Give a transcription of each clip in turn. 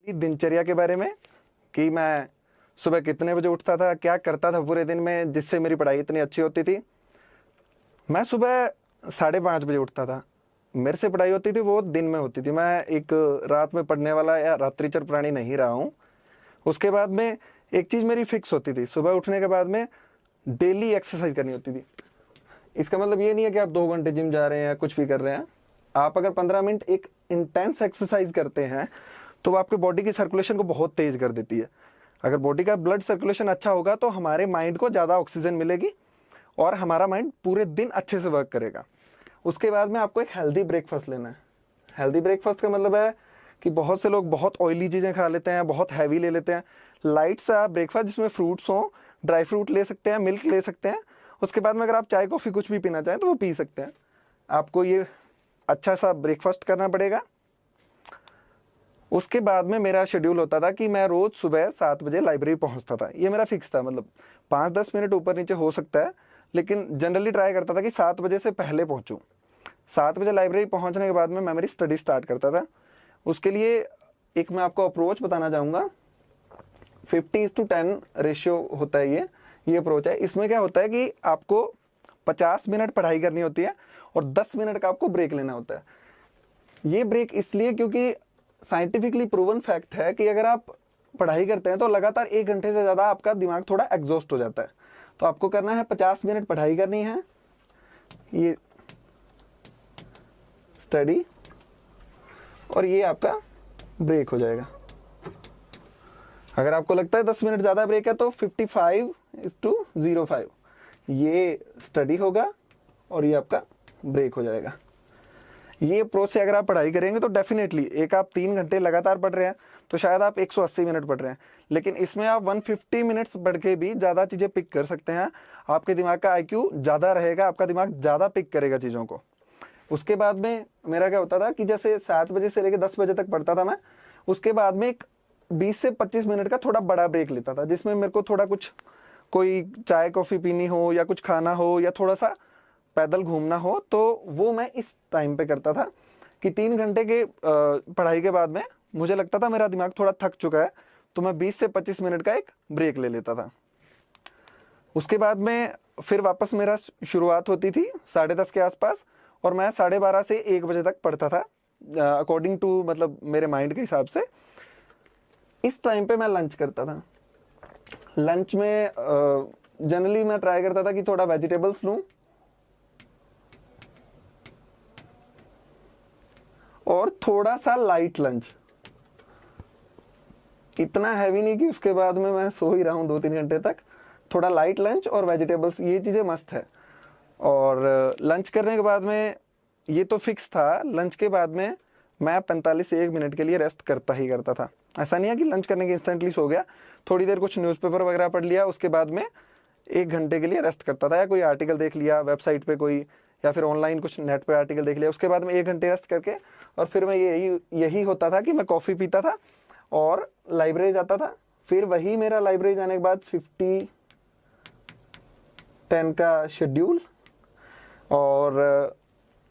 दिनचर्या के बारे में कि मैं सुबह कितने बजे उठता था, क्या करता था पूरे दिन में जिससे मेरी पढ़ाई इतनी अच्छी होती थी। मैं सुबह 5:30 बजे उठता था। मेरे से पढ़ाई होती थी वो दिन में होती थी। मैं एक रात में पढ़ने वाला या रात्रिचर प्राणी नहीं रहा हूँ। उसके बाद में एक चीज़ मेरी फिक्स होती थी, सुबह उठने के बाद में डेली एक्सरसाइज करनी होती थी। इसका मतलब ये नहीं है कि आप 2 घंटे जिम जा रहे हैं या कुछ भी कर रहे हैं। आप अगर 15 मिनट एक इंटेंस एक्सरसाइज करते हैं तो वो आपके बॉडी की सर्कुलेशन को बहुत तेज कर देती है। अगर बॉडी का ब्लड सर्कुलेशन अच्छा होगा तो हमारे माइंड को ज़्यादा ऑक्सीजन मिलेगी और हमारा माइंड पूरे दिन अच्छे से वर्क करेगा। उसके बाद में आपको एक हेल्दी ब्रेकफास्ट लेना है। हेल्दी ब्रेकफास्ट का मतलब है कि बहुत से लोग बहुत ऑयली चीज़ें खा लेते हैं, बहुत हैवी ले लेते हैं। लाइट सा ब्रेकफास्ट जिसमें फ्रूट्स हों, ड्राई फ्रूट ले सकते हैं, मिल्क ले सकते हैं। उसके बाद में अगर आप चाय कॉफ़ी कुछ भी पीना चाहें तो वो पी सकते हैं। आपको ये अच्छा सा ब्रेकफास्ट करना पड़ेगा। उसके बाद में मेरा शेड्यूल होता था कि मैं रोज़ सुबह 7 बजे लाइब्रेरी पहुंचता था। ये मेरा फिक्स था, मतलब 5-10 मिनट ऊपर नीचे हो सकता है, लेकिन जनरली ट्राई करता था कि 7 बजे से पहले पहुंचूं। 7 बजे लाइब्रेरी पहुंचने के बाद में मैं मेरी स्टडी स्टार्ट करता था। उसके लिए एक मैं आपको अप्रोच बताना चाहूँगा। 50:10 रेशियो होता है ये अप्रोच है। इसमें क्या होता है कि आपको 50 मिनट पढ़ाई करनी होती है और 10 मिनट का आपको ब्रेक लेना होता है। ये ब्रेक इसलिए क्योंकि साइंटिफिकली प्रूवन फैक्ट है कि अगर आप पढ़ाई करते हैं तो लगातार 1 घंटे से ज़्यादा आपका दिमाग थोड़ा एग्जॉस्ट हो जाता है। तो आपको करना है 50 मिनट पढ़ाई करनी है, ये स्टडी, और ये आपका ब्रेक हो जाएगा। अगर आपको लगता है 10 मिनट ज़्यादा ब्रेक है तो 55:05 ये स्टडी होगा और ये आपका ब्रेक हो जाएगा। ये अप्रोच से अगर आप पढ़ाई करेंगे तो डेफिनेटली एक आप 3 घंटे लगातार पढ़ रहे हैं तो शायद आप 180 मिनट पढ़ रहे हैं, लेकिन इसमें आप 150 मिनट्स पढ़ के भी ज़्यादा चीज़ें पिक कर सकते हैं। आपके दिमाग का IQ ज़्यादा रहेगा, आपका दिमाग ज़्यादा पिक करेगा चीज़ों को। उसके बाद में मेरा क्या होता था कि जैसे 7 बजे से लेकर 10 बजे तक पढ़ता था मैं। उसके बाद में एक 20 से 25 मिनट का थोड़ा बड़ा ब्रेक लेता था, जिसमें मेरे को थोड़ा कुछ, कोई चाय कॉफ़ी पीनी हो या कुछ खाना हो या थोड़ा सा पैदल घूमना हो, तो वो मैं इस टाइम पे करता था कि 3 घंटे के पढ़ाई के बाद में मुझे लगता था मेरा दिमाग थोड़ा थक चुका है, तो मैं 20 से 25 मिनट का एक ब्रेक ले लेता था। उसके बाद में फिर वापस मेरा शुरुआत होती थी 10:30 के आसपास, और मैं 12:30 से 1 बजे तक पढ़ता था अकॉर्डिंग टू, मतलब मेरे माइंड के हिसाब से। इस टाइम पे मैं लंच करता था। लंच में जनरली मैं ट्राई करता था कि थोड़ा वेजिटेबल्स लूँ और थोड़ा सा लाइट लंच, इतना हैवी नहीं कि उसके बाद में मैं सो ही रहा हूँ 2-3 घंटे तक। थोड़ा लाइट लंच और वेजिटेबल्स, ये चीज़ें मस्ट है। और लंच करने के बाद में ये तो फिक्स था, लंच के बाद में मैं 45 से 1 मिनट के लिए रेस्ट करता ही करता था। ऐसा नहीं है कि लंच करने के इंस्टेंटली सो गया, थोड़ी देर कुछ न्यूज़पेपर वगैरह पढ़ लिया, उसके बाद में 1 घंटे के लिए रेस्ट करता था, या कोई आर्टिकल देख लिया वेबसाइट पे कोई, या फिर ऑनलाइन कुछ नेट पे आर्टिकल देख लिया। उसके बाद में 1 घंटे रेस्ट करके और फिर मैं यही होता था कि मैं कॉफ़ी पीता था और लाइब्रेरी जाता था। फिर वही मेरा लाइब्रेरी जाने के बाद 50:10 का शेड्यूल, और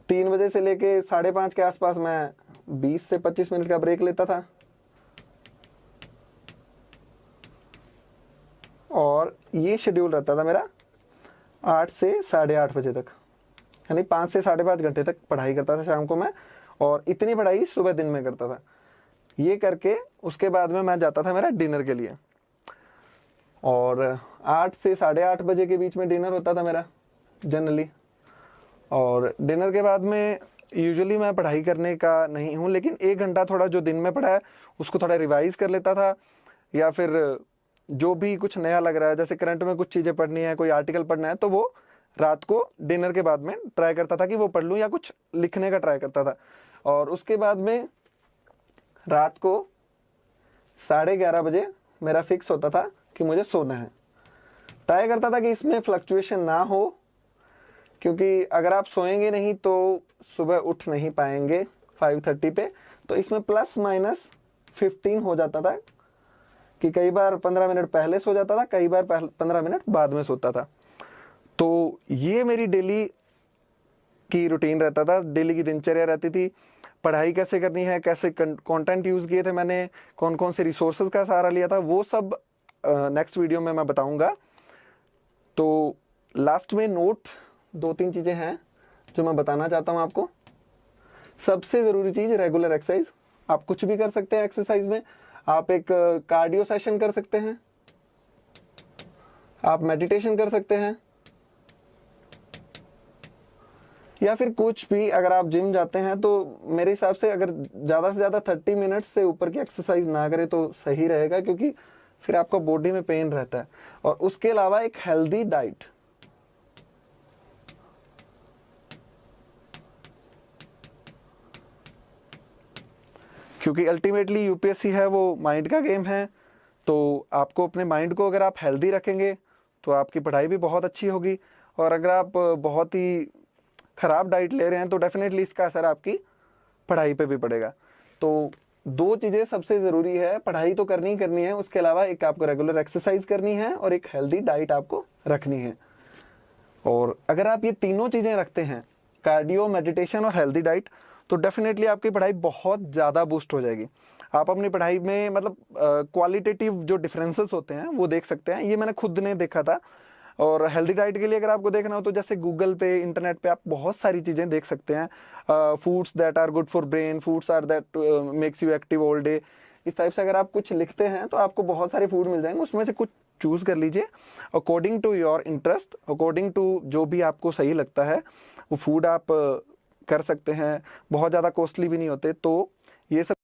3 बजे से लेके 5:30 के आसपास मैं 20 से 25 मिनट का ब्रेक लेता था, और ये शेड्यूल रहता था मेरा 8 से 8:30 बजे तक, यानी 5 से 5.5 घंटे तक पढ़ाई करता था शाम को मैं, और इतनी पढ़ाई सुबह दिन में करता था। ये करके उसके बाद में मैं जाता था मेरा डिनर के लिए, और 8 से 8:30 बजे के बीच में डिनर होता था मेरा जनरली। और डिनर के बाद में यूजुअली मैं पढ़ाई करने का नहीं हूँ, लेकिन 1 घंटा थोड़ा जो दिन में पढ़ा है उसको थोड़ा रिवाइज कर लेता था, या फिर जो भी कुछ नया लग रहा है, जैसे करंट में कुछ चीज़ें पढ़नी है, कोई आर्टिकल पढ़ना है, तो वो रात को डिनर के बाद में ट्राई करता था कि वो पढ़ लूँ, या कुछ लिखने का ट्राई करता था। और उसके बाद में रात को 11:30 बजे मेरा फिक्स होता था कि मुझे सोना है। ट्राई करता था कि इसमें फ्लक्चुएशन ना हो, क्योंकि अगर आप सोएंगे नहीं तो सुबह उठ नहीं पाएंगे 5:30 पे। तो इसमें ±15 हो जाता था कि कई बार 15 मिनट पहले सो जाता था, कई बार 15 मिनट बाद में सोता था। तो ये मेरी डेली की रूटीन रहता था, डेली की दिनचर्या रहती थी। पढ़ाई कैसे करनी है, कैसे कंटेंट यूज़ किए थे मैंने, कौन कौन से रिसोर्सेज का सहारा लिया था, वो सब नेक्स्ट वीडियो में मैं बताऊंगा। तो लास्ट में नोट 2-3 चीज़ें हैं जो मैं बताना चाहता हूं आपको। सबसे ज़रूरी चीज़ रेगुलर एक्सरसाइज। आप कुछ भी कर सकते हैं एक्सरसाइज में। आप एक कार्डियो सेशन कर सकते हैं, आप मेडिटेशन कर सकते हैं, या फिर कुछ भी। अगर आप जिम जाते हैं तो मेरे हिसाब से अगर ज़्यादा से ज़्यादा 30 मिनट से ऊपर की एक्सरसाइज ना करें तो सही रहेगा, क्योंकि फिर आपका बॉडी में पेन रहता है। और उसके अलावा एक हेल्दी डाइट, क्योंकि अल्टीमेटली यूपीएससी है वो माइंड का गेम है। तो आपको अपने माइंड को अगर आप हेल्दी रखेंगे तो आपकी पढ़ाई भी बहुत अच्छी होगी। और अगर आप बहुत ही ख़राब डाइट ले रहे हैं तो डेफिनेटली इसका असर आपकी पढ़ाई पे भी पड़ेगा। तो 2 चीज़ें सबसे ज़रूरी है, पढ़ाई तो करनी ही करनी है, उसके अलावा एक आपको रेगुलर एक्सरसाइज करनी है और एक हेल्दी डाइट आपको रखनी है। और अगर आप ये तीनों चीज़ें रखते हैं, कार्डियो, मेडिटेशन और हेल्दी डाइट, तो डेफिनेटली आपकी पढ़ाई बहुत ज़्यादा बूस्ट हो जाएगी। आप अपनी पढ़ाई में मतलब क्वालिटेटिव जो डिफरेंसेस होते हैं वो देख सकते हैं। ये मैंने खुद ने देखा था। और हेल्दी डाइट के लिए अगर आपको देखना हो तो जैसे गूगल पे, इंटरनेट पे आप बहुत सारी चीज़ें देख सकते हैं। Foods that are good for brain, foods are that makes you active all day. इस टाइप से अगर आप कुछ लिखते हैं तो आपको बहुत सारे फूड मिल जाएंगे, उसमें से कुछ चूज़ कर लीजिए according to your interest, according to जो भी आपको सही लगता है वो फूड आप कर सकते हैं। बहुत ज़्यादा कॉस्टली भी नहीं होते। तो ये सब